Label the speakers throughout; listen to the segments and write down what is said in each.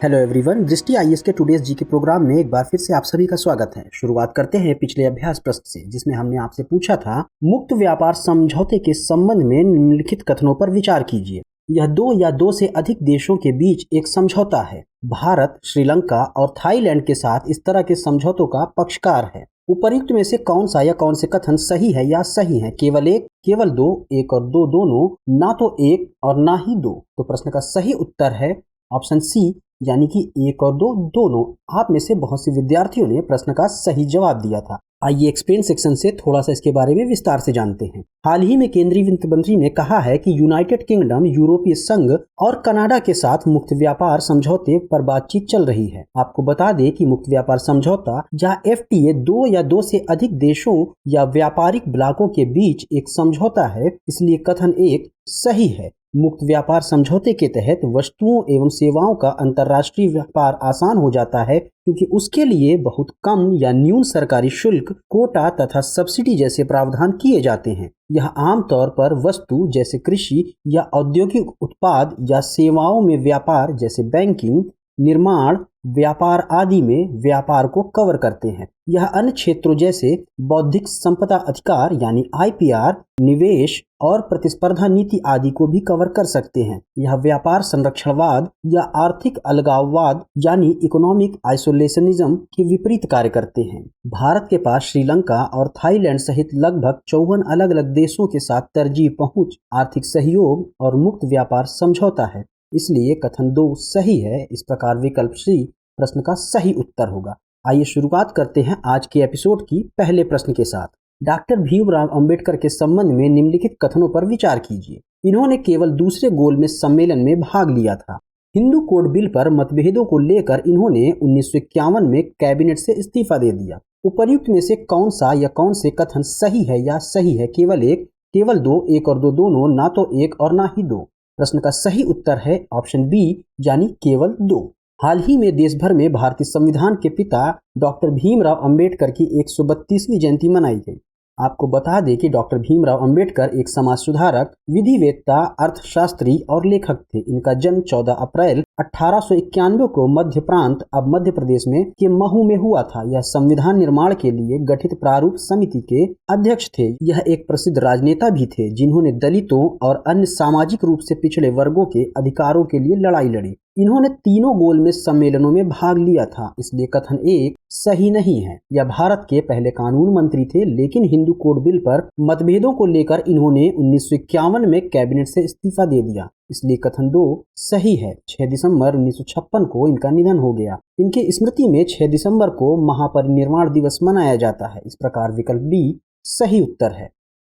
Speaker 1: Hello everyone, दृष्टि IAS के today's जी के प्रोग्राम में एक बार फिर से आप सभी का स्वागत है। शुरुआत करते हैं पिछले अभ्यास प्रश्न से, जिसमें हमने आपसे पूछा था मुक्त व्यापार समझौते के संबंध में निम्नलिखित कथनों पर विचार कीजिए। यह दो या दो से अधिक देशों के बीच एक समझौता है। भारत, श्रीलंका और थाईलैंड के साथ इस तरह के समझौतों का पक्षकार है। उपर्युक्त में से कौन सा या कौन से कथन सही है या सही है? केवल एक, केवल दो, एक और दो दोनों, ना तो एक और ना ही दो। तो प्रश्न का सही उत्तर है ऑप्शन सी, यानी कि एक और दो दोनों। आप में से बहुत से विद्यार्थियों ने प्रश्न का सही जवाब दिया था। आइए एक्सप्लेन सेक्शन से थोड़ा सा इसके बारे में विस्तार से जानते हैं। हाल ही में केंद्रीय वित्त मंत्री ने कहा है कि यूनाइटेड किंगडम, यूरोपीय संघ और कनाडा के साथ मुक्त व्यापार समझौते पर बातचीत चल रही है। आपको बता दें कि मुक्त व्यापार समझौता या एफटीए दो या दो से अधिक देशों या व्यापारिक ब्लॉकों के बीच एक समझौता है, इसलिए कथन एक सही है। मुक्त व्यापार समझौते के तहत वस्तुओं एवं सेवाओं का अंतर्राष्ट्रीय व्यापार आसान हो जाता है, क्योंकि उसके लिए बहुत कम या न्यून सरकारी शुल्क, कोटा तथा सब्सिडी जैसे प्रावधान किए जाते हैं। यह आमतौर पर वस्तु जैसे कृषि या औद्योगिक उत्पाद या सेवाओं में व्यापार जैसे बैंकिंग, निर्माण, व्यापार आदि में व्यापार को कवर करते हैं। यह अन्य क्षेत्रों जैसे बौद्धिक संपदा अधिकार यानी आईपीआर, निवेश और प्रतिस्पर्धा नीति आदि को भी कवर कर सकते हैं। यह व्यापार संरक्षणवाद या आर्थिक अलगाववाद यानी इकोनॉमिक आइसोलेशनिज्म के विपरीत कार्य करते हैं। भारत के पास श्रीलंका और थाईलैंड सहित लगभग 54 अलग अलग देशों के साथ तरजीह पहुंच, आर्थिक सहयोग और मुक्त व्यापार समझौता है, इसलिए कथन दो सही है। इस प्रकार विकल्प सी प्रश्न का सही उत्तर होगा। आइए शुरुआत करते हैं आज के एपिसोड की पहले प्रश्न के साथ। डॉक्टर भीमराव अंबेडकर के संबंध में निम्नलिखित कथनों पर विचार कीजिए। इन्होंने केवल दूसरे गोलमेज सम्मेलन में भाग लिया था। हिंदू कोड बिल पर मतभेदों को लेकर इन्होंने 1951 में कैबिनेट से इस्तीफा दे दिया। उपर्युक्त में से कौन सा या कौन से कथन सही है या सही है? केवल एक, केवल दो, एक और दो दोनों, ना तो एक और ना ही दो। प्रश्न का सही उत्तर है ऑप्शन बी, यानी केवल दो। हाल ही में देश भर में भारतीय संविधान के पिता डॉक्टर भीमराव अंबेडकर की 132वीं जयंती मनाई गई। आपको बता दें कि डॉक्टर भीमराव अंबेडकर एक समाज सुधारक, विधिवेत्ता, अर्थशास्त्री और लेखक थे। इनका जन्म 14 अप्रैल 1891 को मध्य प्रांत, अब मध्य प्रदेश में के महू में हुआ था। यह संविधान निर्माण के लिए गठित प्रारूप समिति के अध्यक्ष थे। यह एक प्रसिद्ध राजनेता भी थे, जिन्होंने दलितों और अन्य सामाजिक रूप से पिछड़े वर्गों के अधिकारों के लिए लड़ाई लड़ी। इन्होंने तीनों गोलमेज सम्मेलनों में भाग लिया था, इसलिए कथन एक सही नहीं है। यह भारत के पहले कानून मंत्री थे, लेकिन हिंदू कोड बिल पर मतभेदों को लेकर इन्होंने 1951 में कैबिनेट से इस्तीफा दे दिया, इसलिए कथन दो सही है। 6 दिसंबर 1956 को इनका निधन हो गया। इनकी स्मृति में 6 दिसंबर को महापरिनिर्वाण दिवस मनाया जाता है। इस प्रकार विकल्प बी सही उत्तर है।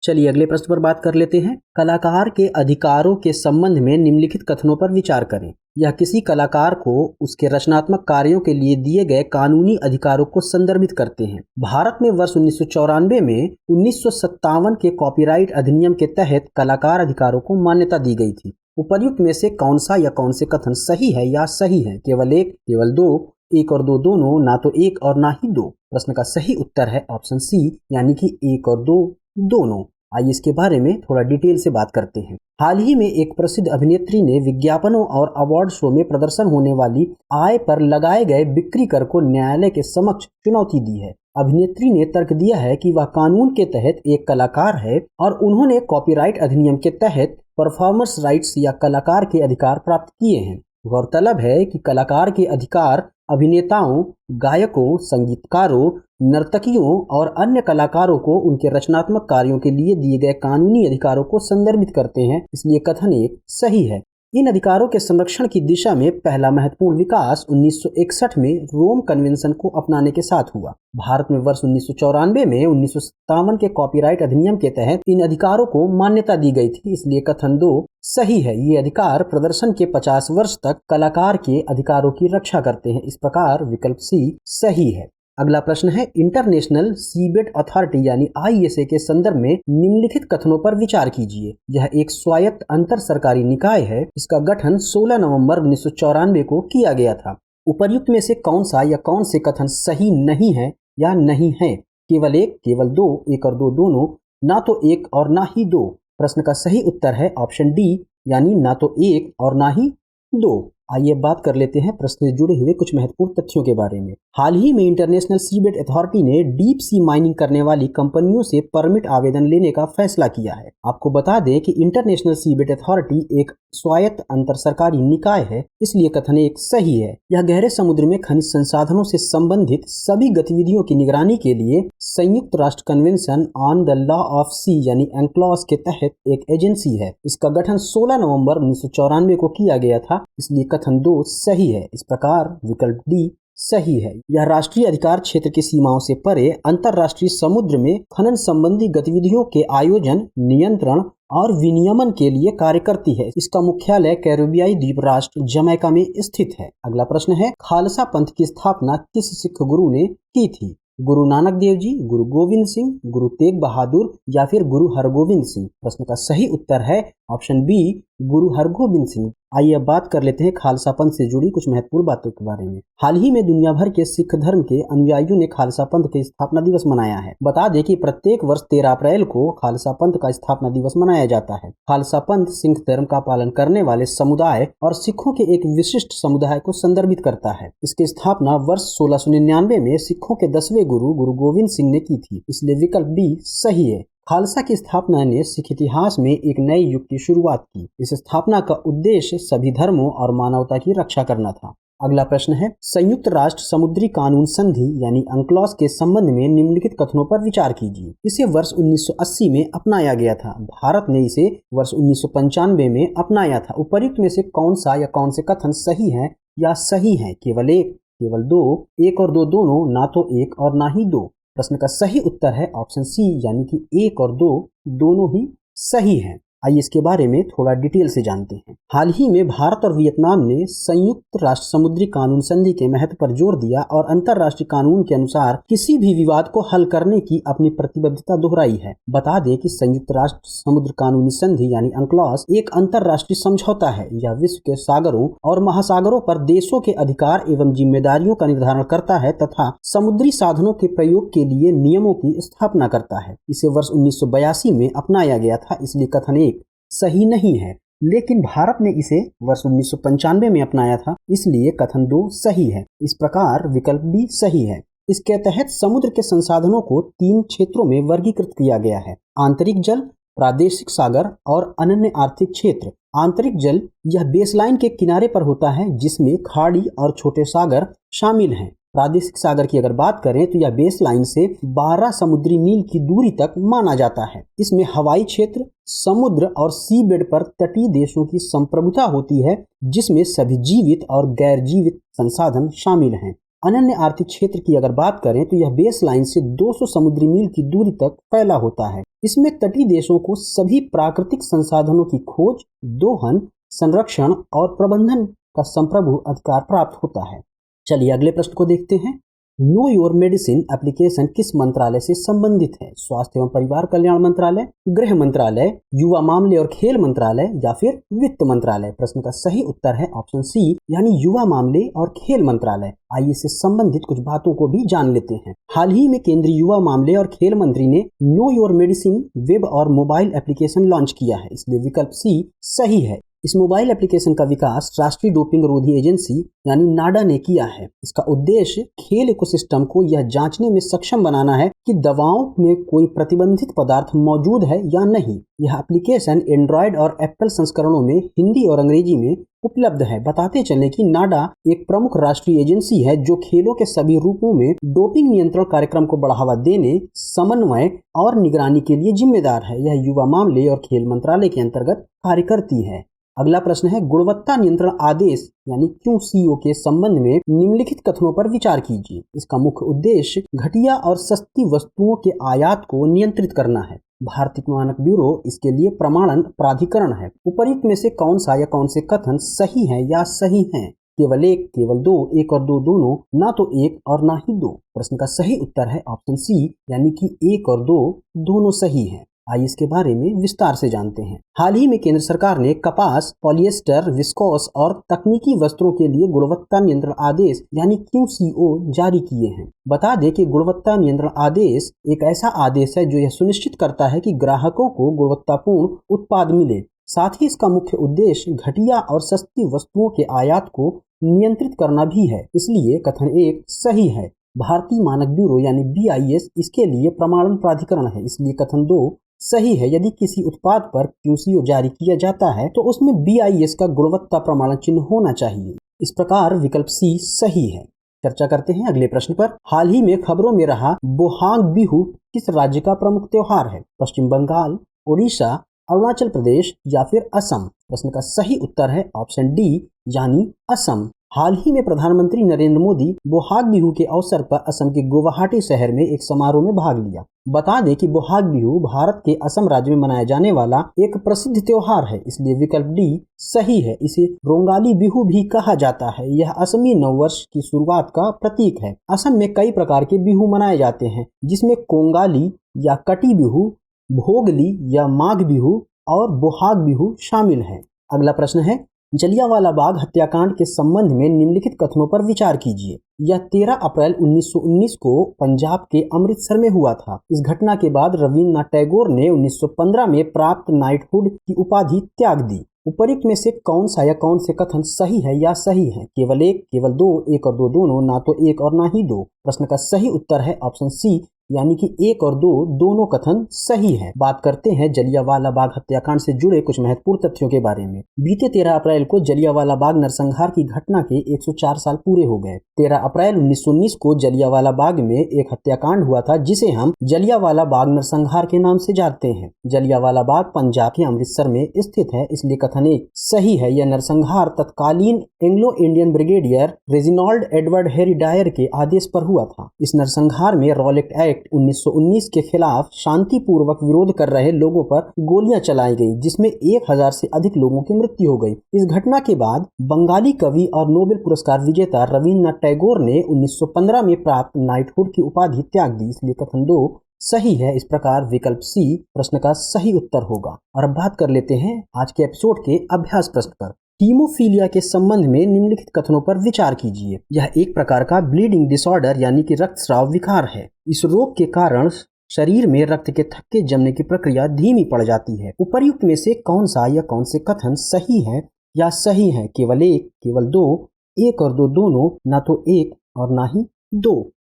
Speaker 1: चलिए अगले प्रश्न पर बात कर लेते हैं। कलाकार के अधिकारों के संबंध में निम्नलिखित कथनों पर विचार करें। यह किसी कलाकार को उसके रचनात्मक कार्यों के लिए दिए गए कानूनी अधिकारों को संदर्भित करते हैं। भारत में वर्ष 1994 में 1957 के कॉपीराइट अधिनियम के तहत कलाकार अधिकारों को मान्यता दी गई थी। उपर्युक्त में से कौन सा या कौन से कथन सही है या सही है? केवल एक, केवल दो, एक और दो दोनों, ना तो एक और ना ही दो। प्रश्न का सही उत्तर है ऑप्शन सी, यानी कि एक और दो दोनों। आइए इसके बारे में थोड़ा डिटेल से बात करते हैं। हाल ही में एक प्रसिद्ध अभिनेत्री ने विज्ञापनों और अवार्ड शो में प्रदर्शन होने वाली आय पर लगाए गए बिक्री कर को न्यायालय के समक्ष चुनौती दी है। अभिनेत्री ने तर्क दिया है कि वह कानून के तहत एक कलाकार है और उन्होंने कॉपीराइट अधिनियम के तहत परफॉर्मर्स राइट्स या कलाकार के अधिकार प्राप्त किए हैं। गौरतलब है कि कलाकार के अधिकार अभिनेताओं, गायकों, संगीतकारों, नर्तकियों और अन्य कलाकारों को उनके रचनात्मक कार्यों के लिए दिए गए कानूनी अधिकारों को संदर्भित करते हैं, इसलिए कथन एक सही है। इन अधिकारों के संरक्षण की दिशा में पहला महत्वपूर्ण विकास 1961 में रोम कन्वेंशन को अपनाने के साथ हुआ। भारत में वर्ष 1994 में 1957 के कॉपीराइट अधिनियम के तहत इन अधिकारों को मान्यता दी गई थी, इसलिए कथन दो सही है। ये अधिकार प्रदर्शन के 50 वर्ष तक कलाकार के अधिकारों की रक्षा करते हैं। इस प्रकार विकल्प सी सही है। अगला प्रश्न है, इंटरनेशनल सीबेट अथॉरिटी यानी आईएसए के संदर्भ में निम्नलिखित कथनों पर विचार कीजिए। यह एक स्वायत्त अंतर सरकारी निकाय है। इसका गठन 16 नवंबर 1994 को किया गया था। उपर्युक्त में से कौन सा या कौन से कथन सही नहीं है या नहीं है? केवल एक, केवल दो, एक और दो दोनों, ना तो एक और ना ही दो। प्रश्न का सही उत्तर है ऑप्शन डी, यानी ना तो एक और ना ही दो। आइए बात कर लेते हैं प्रश्न से जुड़े हुए कुछ महत्वपूर्ण तथ्यों के बारे में। हाल ही में इंटरनेशनल सीबेड अथॉरिटी ने डीप सी माइनिंग करने वाली कंपनियों से परमिट आवेदन लेने का फैसला किया है। आपको बता दें कि इंटरनेशनल सीबेड अथॉरिटी एक स्वायत्त अंतर सरकारी निकाय है, इसलिए कथन एक सही है। यह गहरे समुद्र में खनिज संसाधनों से संबंधित सभी गतिविधियों की निगरानी के लिए संयुक्त राष्ट्र convention on the law of sea यानी एंक्लॉस के तहत एक एजेंसी है। इसका गठन 16 नवंबर 1994 को किया गया था, इसलिए कथन 2 सही है। इस प्रकार विकल्प डी सही है। यह राष्ट्रीय अधिकार क्षेत्र की सीमाओं से परे अंतर्राष्ट्रीय समुद्र में खनन संबंधी गतिविधियों के आयोजन, नियंत्रण और विनियमन के लिए कार्य करती है। इसका मुख्यालय कैरिबियाई द्वीप राष्ट्र जमैका में स्थित है। अगला प्रश्न है, खालसा पंथ की स्थापना किस सिख गुरु ने की थी? गुरु नानक देव जी, गुरु गोविंद सिंह, गुरु तेग बहादुर या फिर गुरु हरगोविंद सिंह? प्रश्न का सही उत्तर है ऑप्शन बी, गुरु हरगोविंद सिंह। आइए अब बात कर लेते हैं खालसा पंथ से जुड़ी कुछ महत्वपूर्ण बातों के बारे में। हाल ही में दुनिया भर के सिख धर्म के अनुयायियों ने खालसा पंथ के स्थापना दिवस मनाया है। बता दें कि प्रत्येक वर्ष 13 अप्रैल को खालसा पंथ का स्थापना दिवस मनाया जाता है। खालसा पंथ सिख धर्म का पालन करने वाले समुदाय और सिखों के एक विशिष्ट समुदाय को संदर्भित करता है। इसकी स्थापना वर्ष 1699 में सिखों के 10वें गुरु गुरु गोविंद सिंह ने की थी, इसलिए विकल्प बी सही है। खालसा की स्थापना ने सिख इतिहास में एक नए युग की शुरुआत की। इस स्थापना का उद्देश्य सभी धर्मों और मानवता की रक्षा करना था। अगला प्रश्न है, संयुक्त राष्ट्र समुद्री कानून संधि यानी अंक्लॉस के संबंध में निम्नलिखित कथनों पर विचार कीजिए। इसे वर्ष 1980 में अपनाया गया था। भारत ने इसे वर्ष 1995 में अपनाया था। उपर्युक्त में से कौन सा या कौन से कथन सही है या सही है? केवल एक, केवल दो, एक और दो दोनों, ना तो एक और ना ही दो? प्रश्न का सही उत्तर है ऑप्शन सी यानी कि एक और दो दोनों ही सही हैं। आइए इसके बारे में थोड़ा डिटेल से जानते हैं। हाल ही में भारत और वियतनाम ने संयुक्त राष्ट्र समुद्री कानून संधि के महत्व पर जोर दिया और अंतर्राष्ट्रीय कानून के अनुसार किसी भी विवाद को हल करने की अपनी प्रतिबद्धता दोहराई है। बता दें कि संयुक्त राष्ट्र समुद्र कानूनी संधि यानी अंक्लॉस एक अंतर्राष्ट्रीय समझौता है। यह विश्व के सागरों और महासागरों पर देशों के अधिकार एवं जिम्मेदारियों का निर्धारण करता है तथा समुद्री साधनों के प्रयोग के लिए नियमों की स्थापना करता है। इसे वर्ष 1982 में अपनाया गया था, इसलिए कथन एक सही नहीं है। लेकिन भारत ने इसे वर्ष 1995 में अपनाया था, इसलिए कथन 2 सही है। इस प्रकार विकल्प भी सही है। इसके तहत समुद्र के संसाधनों को 3 क्षेत्रों में वर्गीकृत किया गया है: आंतरिक जल, प्रादेशिक सागर और अनन्य आर्थिक क्षेत्र। आंतरिक जल यह बेसलाइन के किनारे पर होता है, जिसमें खाड़ी और छोटे सागर शामिल हैं। प्रादेशिक सागर की अगर बात करें तो यह बेस लाइन से 12 समुद्री मील की दूरी तक माना जाता है। इसमें हवाई क्षेत्र, समुद्र और सी बेड पर तटीय देशों की संप्रभुता होती है, जिसमें सभी जीवित और गैर जीवित संसाधन शामिल हैं। अनन्य आर्थिक क्षेत्र की अगर बात करें तो यह बेस लाइन से 200 समुद्री मील की दूरी तक फैला होता है। इसमें तटीय देशों को सभी प्राकृतिक संसाधनों की खोज, दोहन, संरक्षण और प्रबंधन का संप्रभु अधिकार प्राप्त होता है। चलिए अगले प्रश्न को देखते हैं। नो योर मेडिसिन एप्लीकेशन किस मंत्रालय से संबंधित है? स्वास्थ्य एवं परिवार कल्याण मंत्रालय, गृह मंत्रालय, युवा मामले और खेल मंत्रालय या फिर वित्त मंत्रालय? प्रश्न का सही उत्तर है ऑप्शन सी यानी युवा मामले और खेल मंत्रालय। आइए इससे संबंधित कुछ बातों को भी जान लेते हैं। हाल ही में केंद्रीय युवा मामले और खेल मंत्री ने नो योर मेडिसिन वेब और मोबाइल एप्लीकेशन लॉन्च किया है, इसलिए विकल्प सी सही है। इस मोबाइल एप्लीकेशन का विकास राष्ट्रीय डोपिंग रोधी एजेंसी यानी नाडा ने किया है। इसका उद्देश्य खेल इकोसिस्टम को यह जांचने में सक्षम बनाना है कि दवाओं में कोई प्रतिबंधित पदार्थ मौजूद है या नहीं। यह एप्लीकेशन एंड्रॉयड और एप्पल संस्करणों में हिंदी और अंग्रेजी में उपलब्ध है। बताते चले कि नाडा एक प्रमुख राष्ट्रीय एजेंसी है जो खेलों के सभी रूपों में डोपिंग नियंत्रण कार्यक्रम को बढ़ावा देने, समन्वय और निगरानी के लिए जिम्मेदार है। यह युवा मामले और खेल मंत्रालय के अंतर्गत कार्य करती है। अगला प्रश्न है, गुणवत्ता नियंत्रण आदेश यानी QCO के संबंध में निम्नलिखित कथनों पर विचार कीजिए। इसका मुख्य उद्देश्य घटिया और सस्ती वस्तुओं के आयात को नियंत्रित करना है। भारतीय मानक ब्यूरो इसके लिए प्रमाणन प्राधिकरण है। उपर्युक्त में से कौन सा या कौन से कथन सही है या सही है? केवल एक, केवल दो, एक और दो दोनों, ना तो एक और ना ही दो? प्रश्न का सही उत्तर है ऑप्शन सी यानी कि एक और दो दोनों सही है। आइए इसके बारे में विस्तार से जानते हैं। हाल ही में केंद्र सरकार ने कपास, पॉलिएस्टर, विस्कोस और तकनीकी वस्त्रों के लिए गुणवत्ता नियंत्रण आदेश यानी QCO जारी किए हैं। बता दें कि गुणवत्ता नियंत्रण आदेश एक ऐसा आदेश है जो यह सुनिश्चित करता है कि ग्राहकों को गुणवत्तापूर्ण उत्पाद मिले। साथ ही इसका मुख्य उद्देश्य घटिया और सस्ती वस्तुओं के आयात को नियंत्रित करना भी है। इसलिए कथन 1 सही है। भारतीय मानक ब्यूरो यानी BIS इसके लिए प्रमाणन प्राधिकरण है, इसलिए कथन 2 सही है। यदि किसी उत्पाद पर QCO जारी किया जाता है तो उसमें BIS का गुणवत्ता प्रमाणन चिन्ह होना चाहिए। इस प्रकार विकल्प C सही है। चर्चा करते हैं अगले प्रश्न पर। हाल ही में खबरों में रहा बोहाग बिहू किस राज्य का प्रमुख त्योहार है? पश्चिम बंगाल, उड़ीसा, अरुणाचल प्रदेश या फिर असम? प्रश्न का सही उत्तर है ऑप्शन डी यानी असम। हाल ही में प्रधानमंत्री नरेंद्र मोदी बोहाग बिहू के अवसर पर असम के गुवाहाटी शहर में एक समारोह में भाग लिया। बता दें कि बोहाग बिहू भारत के असम राज्य में मनाया जाने वाला एक प्रसिद्ध त्योहार है, इसलिए विकल्प डी सही है। इसे रोंगाली बिहू भी कहा जाता है। यह असमी नववर्ष की शुरुआत का प्रतीक है। असम में कई प्रकार के बिहू मनाए जाते हैं, जिसमें कोंगाली या कटी बिहू, भोगली या माघ बिहू और बोहाग बिहू शामिल है। अगला प्रश्न है, जलियांवाला बाग हत्याकांड के संबंध में निम्नलिखित कथनों पर विचार कीजिए। यह 13 अप्रैल 1919 को पंजाब के अमृतसर में हुआ था। इस घटना के बाद रविन्द्रनाथ टैगोर ने 1915 में प्राप्त नाइटहुड की उपाधि त्याग दी। उपरोक्त में से कौन सा या कौन से कथन सही है या सही है? केवल एक, केवल दो, एक और दो दोनों, ना तो एक और ना ही दो। प्रश्न का सही उत्तर है ऑप्शन सी यानी कि एक और दो दोनों कथन सही है। बात करते हैं जलियांवाला बाग हत्याकांड से जुड़े कुछ महत्वपूर्ण तथ्यों के बारे में। बीते 13 अप्रैल को जलियांवाला बाग नरसंहार की घटना के 104 साल पूरे हो गए। 13 अप्रैल 1919 को जलियांवाला बाग में एक हत्याकांड हुआ था, जिसे हम जलियांवाला बाग नरसंहार के नाम से जानते हैं। जलियांवाला बाग पंजाब के अमृतसर में स्थित है, इसलिए कथन 1 सही है। यह नरसंहार तत्कालीन Anglo Indian brigadier Reginald Edward Harry Dyer के आदेश पर हुआ था। इस नरसंहार में रॉलेट एक्ट 1919 के खिलाफ शांतिपूर्वक विरोध कर रहे लोगों पर गोलियां चलाई गई, जिसमें 1000 से अधिक लोगों की मृत्यु हो गई। इस घटना के बाद बंगाली कवि और नोबेल पुरस्कार विजेता रविन्द्रनाथ टैगोर ने 1915 में प्राप्त नाइटहुड की उपाधि त्याग दी, इसलिए कथन 2 सही है। इस प्रकार विकल्प सी प्रश्न का सही उत्तर होगा। और अब बात कर लेते हैं आज के एपिसोड के अभ्यास प्रश्न पर। हीमोफीलिया के संबंध में निम्नलिखित कथनों पर विचार कीजिए। यह एक प्रकार का ब्लीडिंग डिसऑर्डर यानी कि रक्तस्राव विकार है। इस रोग के कारण शरीर में रक्त के थक्के जमने की प्रक्रिया धीमी पड़ जाती है। उपर्युक्त में से कौन सा या कौन से कथन सही है या सही है? केवल एक, केवल दो, एक और दो दोनों, ना तो एक और ना ही दो।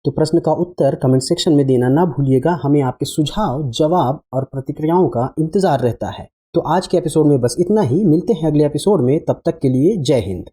Speaker 1: तो प्रश्न का उत्तर कमेंट सेक्शन में देना ना भूलिएगा। हमें आपके सुझाव, जवाब और प्रतिक्रियाओं का इंतजार रहता है। तो आज के एपिसोड में बस इतना ही। मिलते हैं अगले एपिसोड में, तब तक के लिए जय हिंद।